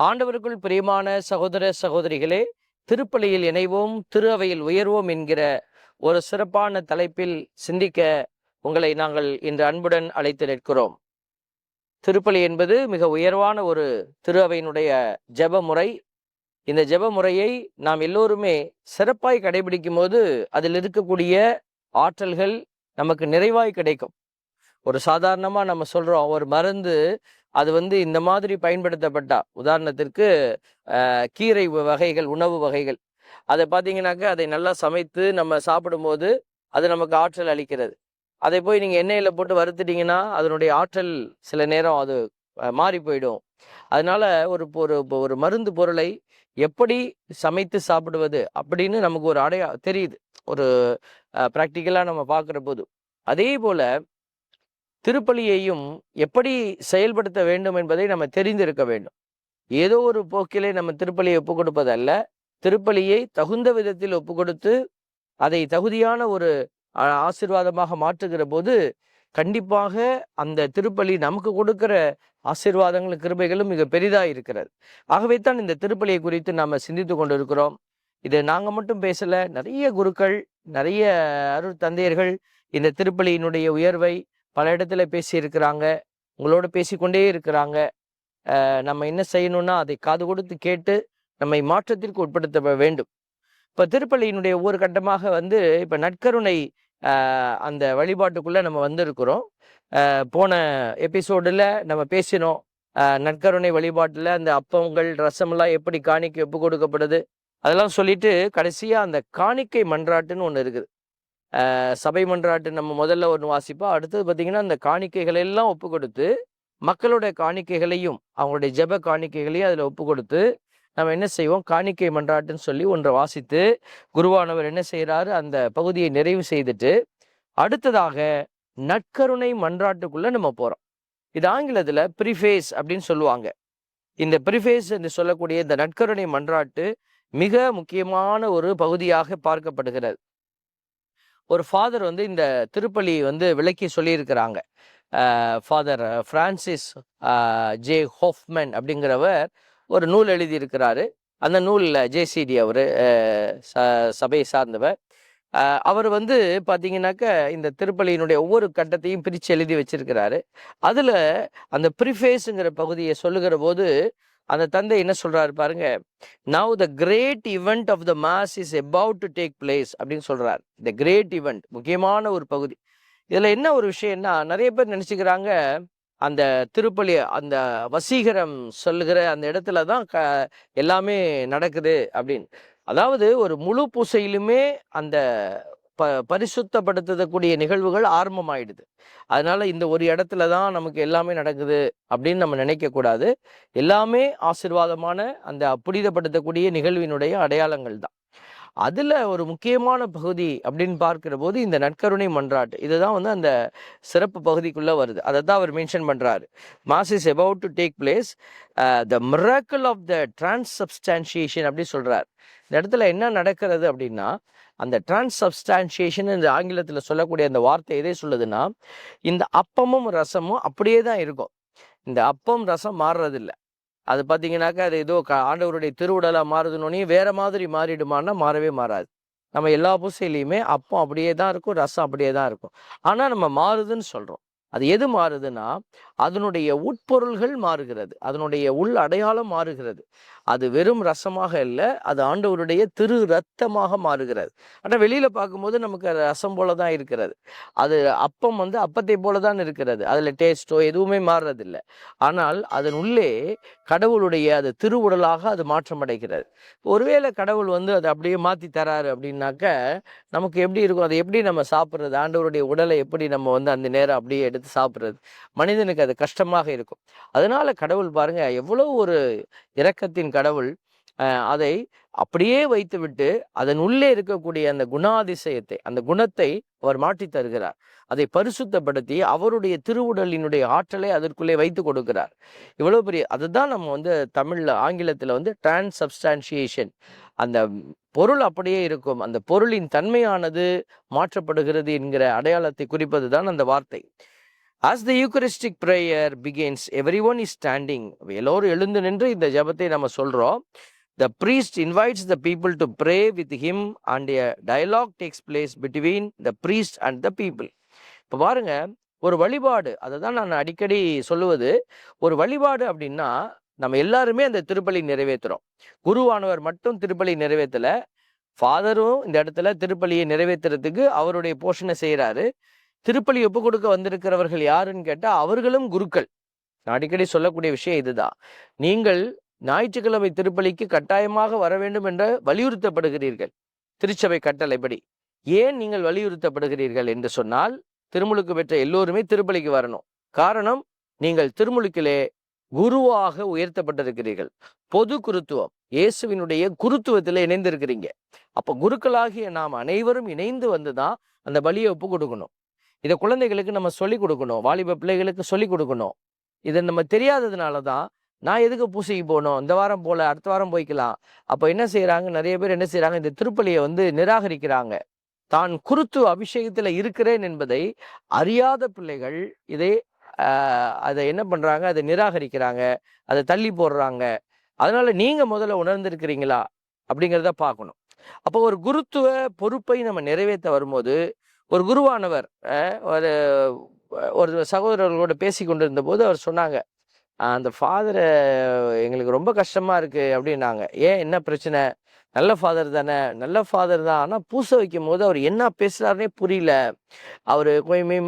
ஆண்டவருக்குள் பிரியமான சகோதர சகோதரிகளே, திருப்பலியில் இணைவோம், திரு அவையில் உயர்வோம் என்கிற ஒரு சிறப்பான தலைப்பில் சிந்திக்க உங்களை நாங்கள் இன்று அன்புடன் அழைத்து நிற்கிறோம். திருப்பலி என்பது மிக உயர்வான ஒரு திரு அவையினுடைய ஜெப முறை. இந்த ஜெப முறையை நாம் எல்லோருமே சிறப்பாய் கடைபிடிக்கும் போது அதில் இருக்கக்கூடிய ஆற்றல்கள் நமக்கு நிறைவாய் கிடைக்கும். ஒரு சாதாரணமா நம்ம சொல்றோம், ஒரு மருந்து அது இந்த மாதிரி பயன்படுத்தப்பட்டா, உதாரணத்திற்கு கீரை வகைகள், உணவு வகைகள், அதை பார்த்தீங்கன்னாக்க அதை நல்லா சமைத்து நம்ம சாப்பிடும்போது அது நமக்கு ஆற்றல் அளிக்கிறது. அதை போய் நீங்க எண்ணெயில போட்டு வறுத்துட்டீங்கன்னா அதனுடைய ஆற்றல் சில நேரம் அது மாறி போயிடும். அதனால ஒரு ஒரு ஒரு மருந்து பொருளை எப்படி சமைத்து சாப்பிடுவது அப்படின்னு நமக்கு ஒரு தெரியுது, ஒரு ப்ராக்டிக்கலா நம்ம பார்க்கிற போது. அதே போல திருப்பலியையும் எப்படி செயல்படுத்த வேண்டும் என்பதை நம்ம தெரிந்திருக்க வேண்டும். ஏதோ ஒரு போக்கிலே நம்ம திருப்பலியை ஒப்புக் கொடுப்பதல்ல, திருப்பலியை தகுந்த விதத்தில் ஒப்புக் கொடுத்து அதை தகுதியான ஒரு ஆசீர்வாதமாக மாற்றுகிற போது கண்டிப்பாக அந்த திருப்பலி நமக்கு கொடுக்கிற ஆசீர்வாதங்களும் கிருபைகளும் மிக பெரிதா இருக்கிறது. ஆகவே தான் இந்த திருப்பலியை குறித்து நாம சிந்தித்து கொண்டிருக்கிறோம். இது நாங்க மட்டும் பேசல, நிறைய குருக்கள், நிறைய அருள் தந்தையர்கள் இந்த திருப்பலியினுடைய உயர்வை பல இடத்துல பேசி இருக்கிறாங்க, உங்களோட பேசிக்கொண்டே இருக்கிறாங்க. நம்ம என்ன செய்யணும்னா அதை காது கொடுத்து கேட்டு நம்மை மாற்றத்திற்கு உட்படுத்த வேண்டும். இப்ப திருப்பலியினுடைய ஒவ்வொரு கட்டமாக இப்ப நற்கருணை அந்த வழிபாட்டுக்குள்ள நம்ம வந்திருக்கிறோம். போன எபிசோடுல நம்ம பேசினோம், நற்கருணை வழிபாட்டுல அந்த அப்பங்கள் ரசமெல்லாம் எப்படி காணிக்கை ஒப்பு கொடுக்கப்படுது அதெல்லாம் சொல்லிட்டு கடைசியா அந்த காணிக்கை மன்றாட்டுன்னு ஒண்ணு இருக்குது. சபை மன்றாட்டு நம்ம முதல்ல ஒன்று வாசிப்போம். அடுத்தது பார்த்தீங்கன்னா அந்த காணிக்கைகளை எல்லாம் ஒப்பு கொடுத்து, மக்களுடைய காணிக்கைகளையும் அவங்களுடைய ஜெப காணிக்கைகளையும் அதில் ஒப்பு கொடுத்து நம்ம என்ன செய்வோம், காணிக்கை மன்றாட்டுன்னு சொல்லி ஒன்றை வாசித்து குருவானவர் என்ன செய்யறாரு, அந்த பகுதியை நிறைவு செய்துட்டு அடுத்ததாக நற்கருணை மன்றாட்டுக்குள்ள நம்ம போறோம். இது ஆங்கிலத்துல ப்ரிஃபேஸ் அப்படின்னு சொல்லுவாங்க. இந்த ப்ரிஃபேஸ் என்று சொல்லக்கூடிய இந்த நற்கருணை மன்றாட்டு மிக முக்கியமான ஒரு பகுதியாக பார்க்கப்படுகிறது. ஒரு ஃபாதர் இந்த திருப்பலி விளக்கி சொல்லியிருக்கிறாங்க. ஃபாதர் பிரான்சிஸ் ஜே ஹோஃப்மேன் அப்படிங்கிறவர் ஒரு நூல் எழுதியிருக்கிறாரு. அந்த நூலில் ஜேசிடி அவர் சபையை சார்ந்தவர். அவர் பார்த்தீங்கன்னாக்க இந்த திருப்பலியினுடைய ஒவ்வொரு கட்டத்தையும் பிரித்து எழுதி வச்சிருக்கிறாரு. அதில் அந்த ப்ரிஃபேஸுங்கிற பகுதியை சொல்லுகிற போது அந்த தந்தை என்ன சொல்றாரு பாருங்க, now the great event of the mass is about to take place அப்படின்னு சொல்றாரு. இந்த கிரேட் இவெண்ட் முக்கியமான ஒரு பகுதி. இதுல என்ன ஒரு விஷயம்னா, நிறைய பேர் நினைச்சுக்கிறாங்க அந்த திருப்பலி அந்த வசீகரம் சொல்லுகிற அந்த இடத்துல தான் எல்லாமே நடக்குது அப்படின்னு. அதாவது ஒரு முழு பூசையிலுமே அந்த பரிசுத்தப்படுத்தக்கூடிய நிகழ்வுகள் ஆரம்பமாயிடுது. அதனால இந்த ஒரு இடத்துல தான் நமக்கு எல்லாமே நடக்குது அப்படின்னு நம்ம நினைக்க கூடாது. எல்லாமே ஆசீர்வாதமான அந்த புனிதப்படுத்தக்கூடிய நிகழ்வினுடைய அடையாளங்கள் தான். அதுல ஒரு முக்கியமான பகுதி அப்படின்னு பார்க்கிற போது இந்த நற்கருணை மன்றாட்டு, இதுதான் அந்த சிறப்பு பகுதிக்குள்ள வருது. அதை தான் அவர் மென்ஷன் பண்றாரு. Mass is about to take place, the miracle of the transubstantiation அப்படி சொல்றார். இந்த இடத்துல என்ன நடக்கிறது அப்படின்னா, அந்த டிரான்ஸ்சப்ஸ்டான்சியேஷன் இந்த ஆங்கிலத்தில் சொல்லக்கூடிய அந்த வார்த்தை எதை சொல்லுதுன்னா, இந்த அப்பமும் ரசமும் அப்படியே தான் இருக்கும். இந்த அப்பம் ரசம் மாறுறதில்லை. அது பார்த்தீங்கன்னாக்கா அது ஏதோ ஆண்டவருடைய திருவுடலா மாறுதுன்னொன்னே வேற மாதிரி மாறிடுமான்னா மாறவே மாறாது. நம்ம எல்லா பூசையிலையுமே அப்பம் அப்படியே தான் இருக்கும், ரசம் அப்படியே தான் இருக்கும். ஆனா நம்ம மாறுதுன்னு சொல்றோம். அது எது மாறுதுன்னா, அதனுடைய உட்பொருள்கள் மாறுகிறது, அதனுடைய உள் அடையாளம் மாறுகிறது. அது வெறும் ரசமாக இல்லை, அது ஆண்டவருடைய திரு ரத்தமாக மாறுகிறது. ஆனால் வெளியில பார்க்கும்போது நமக்கு ரசம் போல தான் இருக்கிறது. அது அப்பம் அப்பத்தை போல தான் இருக்கிறது. அதுல டேஸ்டோ எதுவுமே மாறுறதில்லை. ஆனால் அதன் உள்ளே கடவுளுடைய அது திருவுடலாக அது மாற்றம் அடைகிறது. ஒருவேளை கடவுள் அதை அப்படியே மாத்தி தராரு அப்படின்னாக்க நமக்கு எப்படி இருக்கும், அதை எப்படி நம்ம சாப்பிட்றது, ஆண்டவருடைய உடலை எப்படி நம்ம அந்த நேரம் அப்படியே எடுத்து சாப்பிட்றது, மனிதனுக்கு அது கஷ்டமாக இருக்கும். அதனால கடவுள் பாருங்க எவ்வளவு ஒரு இரக்கத்தின் கடவுள். அதை அப்படியே வைத்துவிட்டு அதன் உள்ளே இருக்கக்கூடிய அந்த குணாதிசயத்தை, அந்த குணத்தை அவர் மாற்றி தருகிறார். அதை பரிசுத்தப்படுத்தி அவருடைய திருவுடலினுடைய ஆற்றலை அதற்குள்ளே வைத்து கொடுக்கிறார். இவ்வளவு பெரிய அதுதான் நம்ம தமிழ்ல ஆங்கிலத்துல டிரான்ஸ்சப்ஸ்டான்சியேஷன். அந்த பொருள் அப்படியே இருக்கும், அந்த பொருளின் தன்மையானது மாற்றப்படுகிறது என்கிற அடையாளத்தை குறிப்பது தான் அந்த வார்த்தை. As the Eucharistic prayer begins, everyone is standing. எல்லோரும் எழுந்து நின்று இந்த ஜெபத்தை நம்ம சொல்றோம். The priest invites the people to pray with him and a dialogue takes place between the priest and the people. இப்போ பாருங்க, ஒரு வழிபாடு, அதை தான் நான் அடிக்கடி சொல்லுவது. ஒரு வழிபாடு அப்படின்னா நம்ம எல்லாருமே அந்த திருப்பலி நிறைவேற்றுறோம். குருவானவர் மட்டும் திருப்பலி நிறைவேற்றல, ஃபாதரும் இந்த இடத்துல திருப்பலியை நிறைவேற்றுறதுக்கு அவருடைய போஷனை செய்கிறாரு. திருப்பலி ஒப்பு கொடுக்க வந்திருக்கிறவர்கள் யாருன்னு கேட்டால் அவர்களும் குருக்கள். நான் அடிக்கடி சொல்லக்கூடிய விஷயம் இதுதான். நீங்கள் ஞாயிற்றுக்கிழமை திருப்பலிக்கு கட்டாயமாக வர வேண்டும் என்று வலியுறுத்தப்படுகிறீர்கள் திருச்சபை கட்டளைப்படி. ஏன் நீங்கள் வலியுறுத்தப்படுகிறீர்கள் என்று சொன்னால், திருமுழுக்கு பெற்ற எல்லோருமே திருப்பலிக்கு வரணும். காரணம், நீங்கள் திருமுழுக்கிலே குருவாக உயர்த்தப்பட்டிருக்கிறீர்கள். பொது குருத்துவம், இயேசுவினுடைய குருத்துவத்தில் இணைந்திருக்கிறீங்க. அப்போ குருக்களாகிய நாம் அனைவரும் இணைந்து வந்து தான் அந்த பலியை ஒப்பு கொடுக்கணும். இதை குழந்தைகளுக்கு நம்ம சொல்லிக் கொடுக்கணும், வாலிப பிள்ளைகளுக்கு சொல்லிக் கொடுக்கணும். இதை நம்ம தெரியாததுனால தான், நான் எதுக்கு பூசைக்கு போகணும், இந்த வாரம் போல அடுத்த வாரம் போய்க்கலாம். அப்போ என்ன செய்கிறாங்க, நிறைய பேர் என்ன செய்கிறாங்க, இந்த திருப்பலியை நிராகரிக்கிறாங்க. தான் குருத்துவ அபிஷேகத்தில் இருக்கிறேன் என்பதை அறியாத பிள்ளைகள் அதை என்ன பண்ணுறாங்க, அதை நிராகரிக்கிறாங்க, அதை தள்ளி போடுறாங்க. அதனால நீங்கள் முதல்ல உணர்ந்திருக்கிறீங்களா அப்படிங்கிறத பார்க்கணும். அப்போ ஒரு குருத்துவ பொறுப்பை நம்ம நிறைவேற்ற வரும்போது, ஒரு குருவானவர் ஒரு சகோதரர்களோட பேசி கொண்டிருந்த போது அவர் சொன்னாங்க, அந்த ஃபாதரை எங்களுக்கு ரொம்ப கஷ்டமா இருக்கு அப்படின்னாங்க. ஏன், என்ன பிரச்சனை? நல்ல ஃபாதர் தானே. நல்ல ஃபாதர் தான், ஆனால் பூசை வைக்கும் போது அவர் என்ன பேசுறாருனே புரியல, அவர்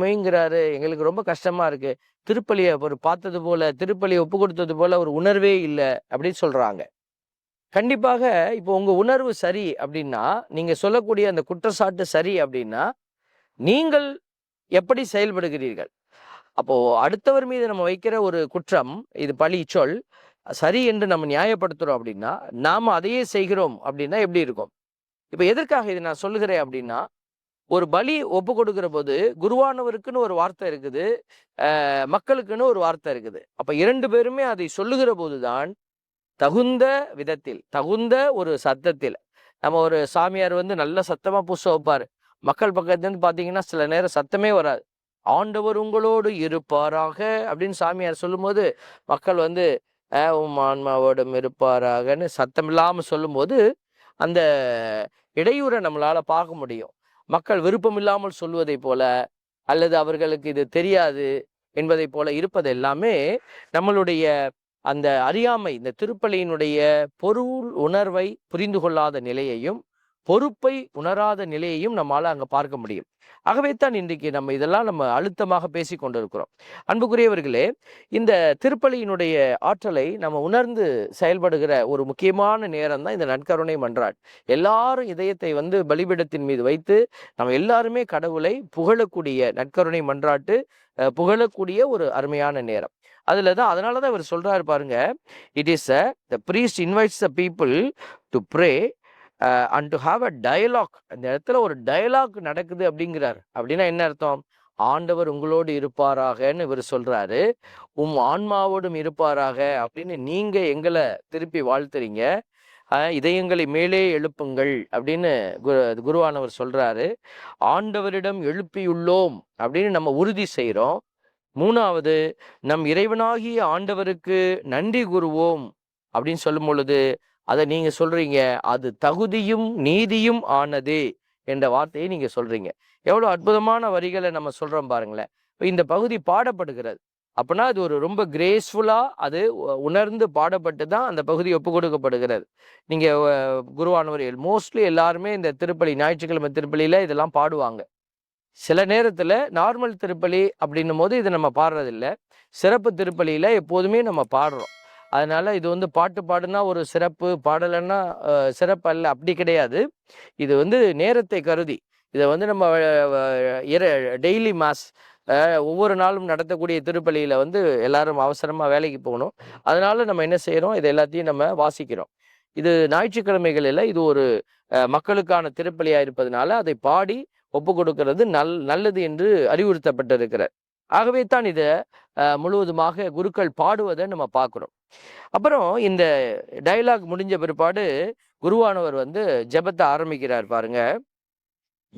மொய்ங்கிறாரு, எங்களுக்கு ரொம்ப கஷ்டமா இருக்கு. திருப்பலியை ஒரு பார்த்தது போல, திருப்பலியை ஒப்பு கொடுத்தது போல ஒரு உணர்வே இல்லை அப்படின்னு சொல்றாங்க. கண்டிப்பாக இப்போ உங்க உணர்வு சரி அப்படின்னா, நீங்க சொல்லக்கூடிய அந்த குற்றச்சாட்டு சரி அப்படின்னா, நீங்கள் எப்படி செயல்படுகிறீர்கள்? அப்போ அடுத்தவர் மீது நம்ம வைக்கிற ஒரு குற்றம், இது பழி சொல் சரி என்று நம்ம நியாயப்படுத்துறோம் அப்படின்னா, நாம அதையே செய்கிறோம் அப்படின்னா எப்படி இருக்கும்? இப்ப எதற்காக இதை நான் சொல்லுகிறேன் அப்படின்னா, ஒரு பலி ஒப்பு கொடுக்கிற போது குருவானவருக்குன்னு ஒரு வார்த்தை இருக்குது, மக்களுக்குன்னு ஒரு வார்த்தை இருக்குது. அப்ப 2 பேருமே அதை சொல்லுகிற போதுதான் தகுந்த விதத்தில், தகுந்த ஒரு சத்தத்தில். நம்ம ஒரு சாமியார் நல்ல சத்தமா பூச வைப்பாரு, மக்கள் பக்கத்துலேருந்து பார்த்தீங்கன்னா சில நேரம் சத்தமே வராது. ஆண்டவர் உங்களோடு இருப்பாராக அப்படின்னு சாமியார் சொல்லும்போது, மக்கள் உம் ஆன்மாவோடும் இருப்பாராகன்னு சத்தம் இல்லாமல் சொல்லும்போது, அந்த இடையூறை நம்மளால பார்க்க முடியும். மக்கள் விருப்பம் இல்லாமல் சொல்வதை போல, அல்லது அவர்களுக்கு இது தெரியாது என்பதை போல இருப்பது எல்லாமே நம்மளுடைய அந்த அறியாமை, இந்த திருப்பலியினுடைய பொருள் உணர்வை புரிந்து கொள்ளாத நிலையையும் பொறுப்பை உணராத நிலையையும் நம்மால அங்க பார்க்க முடியும். ஆகவே தான் இன்றைக்கு நம்ம இதெல்லாம் நம்ம அழுத்தமாக பேசி கொண்டிருக்கிறோம். அன்புக்குரியவர்களே, இந்த திருப்பலியினுடைய ஆற்றலை நம்ம உணர்ந்து செயல்படுகிற ஒரு முக்கியமான நேரம் தான் இந்த நற்கருணை மன்றாட். எல்லாரும் இதயத்தை பலிபீடத்தின் மீது வைத்து நம்ம எல்லாருமே கடவுளை புகழக்கூடிய நற்கருணை மன்றாட்டு புகழக்கூடிய ஒரு அருமையான நேரம். அதனாலதான் இவர் சொல்றாரு பாருங்க, it is the priest invites the people to pray and to have a dialogue. அந்த இடத்துல ஒரு டயலாக் நடக்குது அப்படிங்கிறார். அப்படின்னா என்ன அர்த்தம்? ஆண்டவர் உங்களோடு இருப்பாராகன்னு இவர் சொல்றாரு, உம் ஆன்மாவோடும் இருப்பாராக அப்படின்னு நீங்க எங்களை திருப்பி வாழ்த்துறீங்க, இதயங்களை மேலே எழுப்புங்கள் அப்படின்னு குருவானவர் சொல்றாரு. ஆண்டவரிடம் எழுப்பியுள்ளோம் அப்படின்னு நம்ம உறுதி செய்கிறோம். 3வது, நம் இறைவனாகிய ஆண்டவருக்கு நன்றி கூறுவோம் அப்படின்னு சொல்லும் பொழுது அதை நீங்க சொல்றீங்க, அது தகுதியும் நீதியும் ஆனது என்ற வார்த்தையை நீங்க சொல்றீங்க. எவ்வளவு அற்புதமான வரிகளை நம்ம சொல்றோம் பாருங்களேன். இந்த பகுதி பாடப்படுகிறது அப்படின்னா அது ஒரு ரொம்ப கிரேஸ்ஃபுல்லா அது உணர்ந்து பாடப்பட்டு தான் அந்த பகுதி ஒப்பு கொடுக்கப்படுகிறது. நீங்க குருவானவர் மோஸ்ட்லி எல்லாருமே இந்த திருப்பலி, ஞாயிற்றுக்கிழமை திருப்பலியில இதெல்லாம் பாடுவாங்க. சில நேரத்துல நார்மல் திருப்பலி அப்படின்னும் போது இதை நம்ம பாடுறதில்லை. சிறப்பு திருப்பலியில எப்போதுமே நம்ம பாடுறோம். அதனால இது பாட்டு பாடுனா ஒரு சிறப்பு, பாடலைன்னா சிறப்பு அல்ல, அப்படி கிடையாது. இது நேரத்தை கருதி இதை நம்ம டெய்லி மாஸ் ஒவ்வொரு நாளும் நடத்தக்கூடிய திருப்பலியில எல்லாரும் அவசரமா வேலைக்கு போகணும். அதனால நம்ம என்ன செய்யறோம், இது எல்லாத்தையும் நம்ம வாசிக்கிறோம். இது ஞாயிற்றுக்கிழமைகளில் இது ஒரு மக்களுக்கான திருப்பலியா இருப்பதனால அதை பாடி ஒப்பு கொடுக்கிறது நல்லது என்று அறிவுறுத்தப்பட்டிருக்கிறார். ஆகவே தான் இதை முழுவதுமாக குருக்கள் பாடுவதை நம்ம பார்க்குறோம். அப்புறம் இந்த டயலாக் முடிஞ்ச பிற்பாடு குருவானவர் ஜெபத்தை ஆரம்பிக்கிறார் பாருங்க.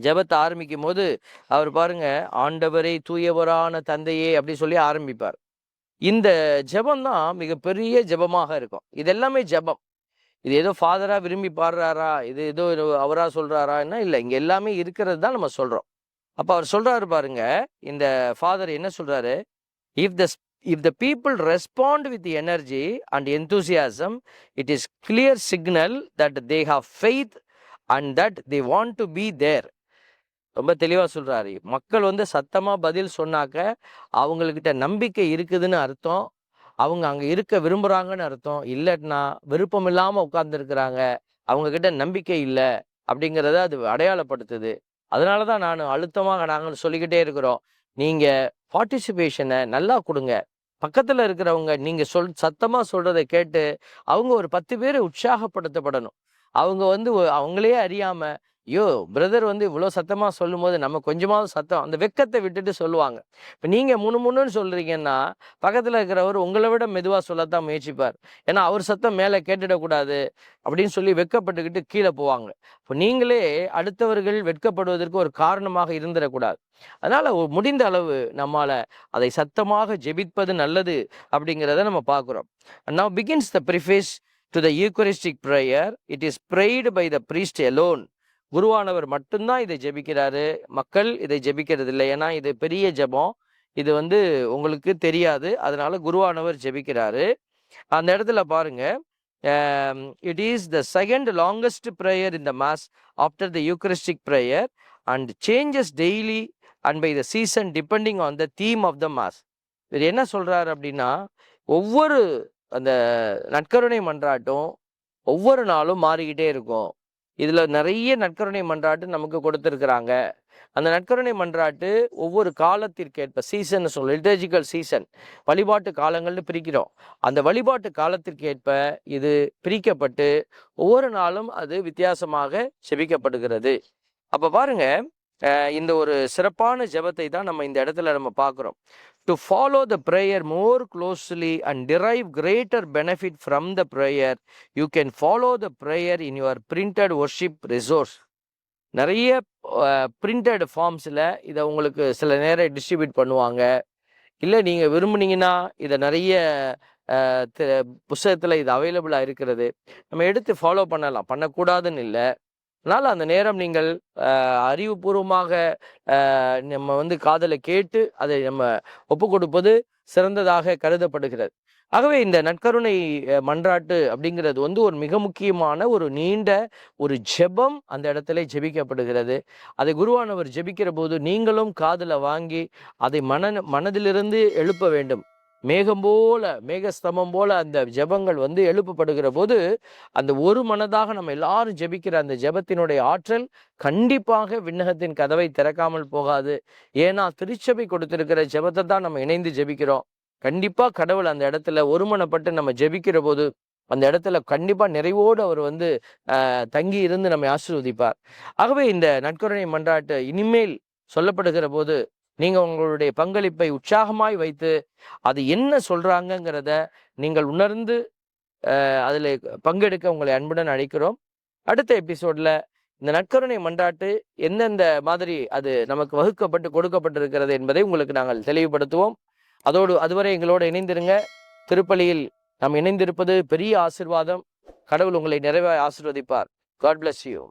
ஜெபத்தை ஆரம்பிக்கும் போது அவர் பாருங்க, ஆண்டவரே தூயவரான தந்தையே அப்படி சொல்லி ஆரம்பிப்பார். இந்த ஜெபம் தான் மிகப்பெரிய ஜெபமாக இருக்கும். இது எல்லாமே ஜெபம். இது ஏதோ ஃபாதரா விரும்பி பாடுறாரா, இது ஏதோ அவரா சொல்றாரான்னா இல்லை, இங்க எல்லாமே இருக்கிறது தான் நம்ம சொல்றோம். அப்ப அவர் சொல்றாரு பாருங்க, இந்த ஃபாதர் என்ன சொல்றாரு, if the if the people respond with the energy and enthusiasm, it is clear signal that they have faith and that they want to be there. ரொம்ப தெளிவா சொல்றாரு. மக்கள் வந்து சத்தமா பதில் சொன்னாக்க அவங்கக்கிட்ட நம்பிக்கை இருக்குதுன்னு அர்த்தம். அவங்க அங்க இருக்க விரும்புறாங்கன்னு அர்த்தம். இல்லைன்னா விருப்பம் இல்லாம உட்கார்ந்துருக்கிறாங்க, அவங்க கிட்ட நம்பிக்கை இல்லை அப்படிங்கிறத அது அடையாளப்படுத்துது. அதனாலதான் நான் அழுத்தமாக நாங்கள் சொல்லிக்கிட்டே இருக்கிறோம், நீங்க பார்ட்டிசிபேஷனை நல்லா கொடுங்க. பக்கத்துல இருக்கிறவங்க நீங்க சத்தமா சொல்றதை கேட்டு அவங்க ஒரு 10 பேர் உற்சாகப்படுத்தப்படணும். அவங்க வந்து அவங்களே அறியாம, ஐயோ பிரதர் வந்து இவ்வளோ சத்தமா சொல்லும் போது நம்ம கொஞ்சமாவது சத்தம், அந்த வெக்கத்தை விட்டுட்டு சொல்லுவாங்க. இப்போ நீங்க முணுமுணுன்னு சொல்றீங்கன்னா பக்கத்துல இருக்கிறவர் உங்களை விட மெதுவா சொல்லத்தான் முயற்சிப்பார். ஏன்னா அவர் சத்தம் மேலே கேட்டுடக்கூடாது அப்படின்னு சொல்லி வெக்கப்பட்டுக்கிட்டு கீழே போவாங்க. இப்போ நீங்களே அடுத்தவர்கள் வெட்கப்படுவதற்கு ஒரு காரணமாக இருந்துடக்கூடாது. அதனால முடிந்த அளவு நம்மால அதை சத்தமாக ஜெபிப்பது நல்லது அப்படிங்கிறத நம்ம பார்க்குறோம். Now begins the preface to the Eucharistic prayer. It is prayed by the priest alone. குருவானவர் மட்டும்தான் இதை ஜெபிக்கிறாரு, மக்கள் இதை ஜெபிக்கிறது இல்லை. ஏன்னா இது பெரிய ஜெபம், இது வந்து உங்களுக்கு தெரியாது. அதனால குருவானவர் ஜெபிக்கிறாரு. அந்த இடத்துல பாருங்க, it is the second longest prayer in the mass after the Eucharistic prayer and changes daily and by the season depending on the theme of the mass. இது என்ன சொல்றாரு அப்படின்னா, ஒவ்வொரு அந்த நற்கருணை மன்றாட்டும் ஒவ்வொரு நாளும் மாறிக்கிட்டே இருக்கும். இதுல நிறைய நற்கருணை மன்றாட்டு நமக்கு கொடுத்துருக்குறாங்க. அந்த நற்கருணை மன்றாட்டு ஒவ்வொரு காலத்திற்கேற்ப, சீசன் சொல்ல லிட்டர்ஜிக்கல் சீசன், வழிபாட்டு காலங்கள்னு பிரிக்கிறோம். அந்த வழிபாட்டு காலத்திற்கேற்ப இது பிரிக்கப்பட்டு ஒவ்வொரு நாளும் அது வித்தியாசமாக செபிக்கப்படுகிறது. அப்ப பாருங்க, இந்த ஒரு சிறப்பான ஜெபத்தை தான் நம்ம இந்த இடத்துல நம்ம பார்க்குறோம். To follow the prayer more closely and drive greater benefit from the prayer, you can follow the prayer in your printed worship resource. நிறைய பிரிண்டட் ஃபார்ம்ஸில் இதை உங்களுக்கு சில நேரம் டிஸ்ட்ரிபியூட் பண்ணுவாங்க. இல்லை நீங்கள் விரும்புனீங்கன்னா இதை நிறைய புத்தகத்தில் இது அவைலபிளாக இருக்கிறது, நம்ம எடுத்து ஃபாலோ பண்ணலாம், பண்ணக்கூடாதுன்னு இல்லை. அதனால் அந்த நேரம் நீங்கள் அறிவுபூர்வமாக நம்ம வந்து காதலை கேட்டு அதை நம்ம ஒப்பு கொடுப்பது சிறந்ததாக கருதப்படுகிறது. ஆகவே இந்த நற்கருணை மன்றாட்டு அப்படிங்கிறது வந்து ஒரு மிக முக்கியமான ஒரு நீண்ட ஒரு ஜெபம் அந்த இடத்துல ஜெபிக்கப்படுகிறது. அதை குருவானவர் ஜெபிக்கிற போது நீங்களும் காதலை வாங்கி அதை மனதிலிருந்து எழுப்ப வேண்டும். மேகம் போல, மேகஸ்தம்பம் போல அந்த ஜெபங்கள் வந்து எழுப்பப்படுகிற போது அந்த ஒரு மனதாக நம்ம எல்லாரும் ஜெபிக்கிற அந்த ஜெபத்தினுடைய ஆற்றல் கண்டிப்பாக விண்ணகத்தின் கதவை திறக்காமல் போகாது. ஏன்னா திருச்சபை கொடுத்திருக்கிற ஜெபத்தை தான் நம்ம இணைந்து ஜெபிக்கிறோம். கண்டிப்பா கடவுள் அந்த இடத்துல ஒருமனப்பட்டு நம்ம ஜெபிக்கிற போது அந்த இடத்துல கண்டிப்பா நிறைவோடு அவர் வந்து தங்கி இருந்து நம்மை ஆசீர்வதிப்பார். ஆகவே இந்த நற்கருணை மன்றாட்டு இனிமேல் சொல்லப்படுகிற போது நீங்க உங்களுடைய பங்களிப்பை உற்சாகமாய் வைத்து அது என்ன சொல்றாங்கிறத நீங்கள் உணர்ந்து அதில் பங்கெடுக்க உங்களை அன்புடன் அழைக்கிறோம். அடுத்த எபிசோட்ல இந்த நற்கருணை மன்றாட்டு எந்தெந்த மாதிரி அது நமக்கு வகுக்கப்பட்டு கொடுக்கப்பட்டிருக்கிறது என்பதை உங்களுக்கு நாங்கள் தெளிவுபடுத்துவோம். அதுவரை எங்களோடு இணைந்திருங்க. திருப்பலியில் நாம் இணைந்திருப்பது பெரிய ஆசீர்வாதம். கடவுள் உங்களை நிறைவாய் ஆசீர்வதிப்பார். God bless you.